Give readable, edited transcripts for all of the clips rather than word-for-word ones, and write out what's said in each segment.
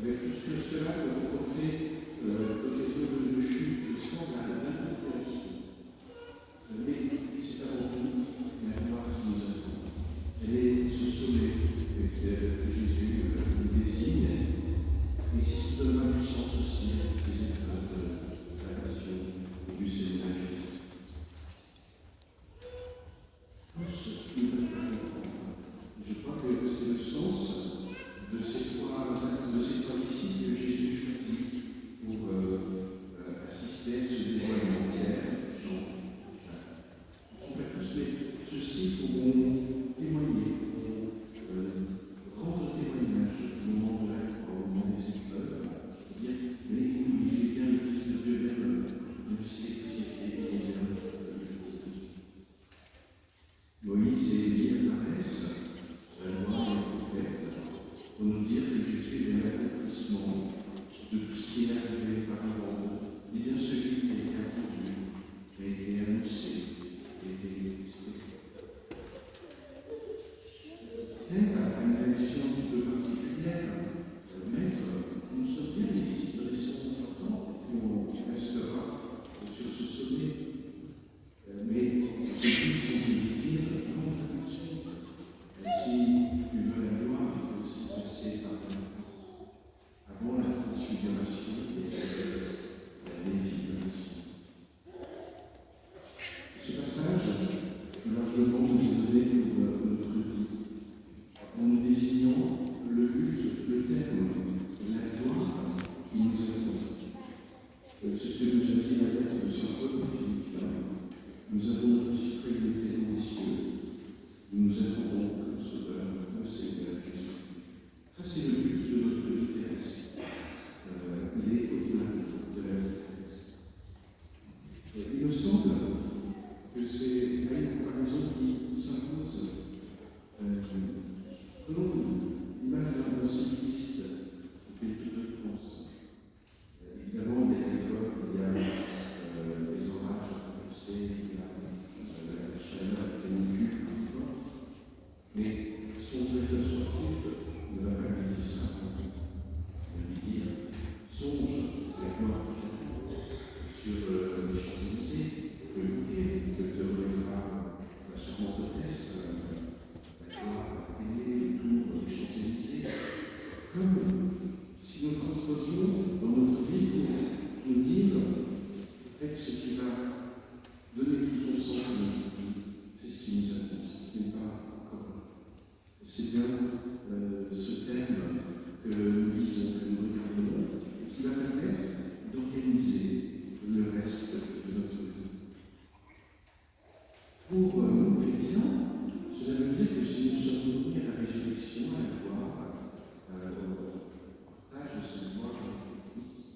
avec tout ce que cela peut comporter l'occasion de chute, de scandale, d'incompréhension. Mais c'est avant tout la gloire qui nous attend. Elle est ce sommet que Jésus nous désigne, et c'est ce qui donnera du sens aussi à toutes les épreuves de la passion du Seigneur Jésus. Tous nous devons comprendre. Je crois que c'est le sens de ces trois disciples que Jésus choisit pour assister à ce dévoilement. Pierre, Jean, Jacques. Ils ne sont pas tous, mais ceux-ci pourront témoigner, pourront rendre témoignage au moment de la croix, au moment des épreuves, dire mais oui, il est bien le Fils de Dieu, même s'il est crucifié, il est bien le Christ. Moïse et Élie apparaissent, la loi et les prophètes, pour nous dire que Jésus est bien l'accomplissement de tout ce qui est arrivé par avant, et bien celui qui a été attendu, qui a été annoncé, qui a été expliqué. Pierre a une réaction un petit peu particulière. Maître, nous sommes bien ici dans les sons importants, et on restera sur ce sommet. Mais Jésus sont obligés de dire non, attention. Si tu veux la gloire, il faut aussi passer par avant la transfiguration et la défiguration. Ce passage, largement, nous est donné pour notre vie, en nous désignant le but, le terme, la gloire qui nous attend. C'est ce que nous a dit la lettre de saint Paul aux Philippiens. Nous avons notre citoyenneté dans les cieux. Nous nous attendons comme Sauveur, le Seigneur Jésus. Ça, c'est le but de notre vie terrestre. Il est au-delà de la vie terrestre. Il me semble que c'est une comparaison qui s'impose. Prenons l'image d'un cycliste qui fait le Tour de France. Évidemment, il y a des époques, il y a les orages à traverser, il y a la chaleur, la canicule, mais son directeur sportif ne va pas lui dire ça. Il va lui dire songe la gloire de Dieu sur les Champs-Élysées, le bouquet que te remettra la charmante hôtesse, la gloire, la télé, les tours des Champs-Élysées. Comme si nous transposions dans notre vie pour nous dire en fait ce qui va donner tout son sens à notre vie, c'est ce qui nous attend, ce n'est pas encore. C'est bien ce thème que nous visons, que nous regardons, et qui va permettre d'organiser le reste de notre vie. Pour nous chrétiens, cela veut dire que si nous sommes unis à la résurrection, à la gloire, au partage de cette gloire avec le Christ,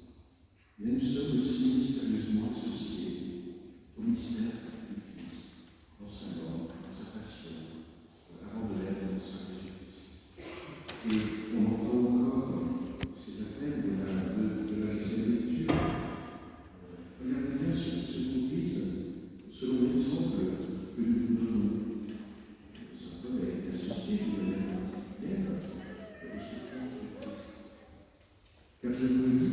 mais nous sommes aussi mystérieusement associés au mystère du Christ, dans sa mort, dans sa passion, avant de l'être de sa résurrection. Et on entend encore ces appels de la deuxième lecture. Regardez bien ceux qui se conduisent selon l'exemple que nous vous donnons. Saint Paul a été associé d'une manière particulière aux souffrances du Christ. Car je vous le dis,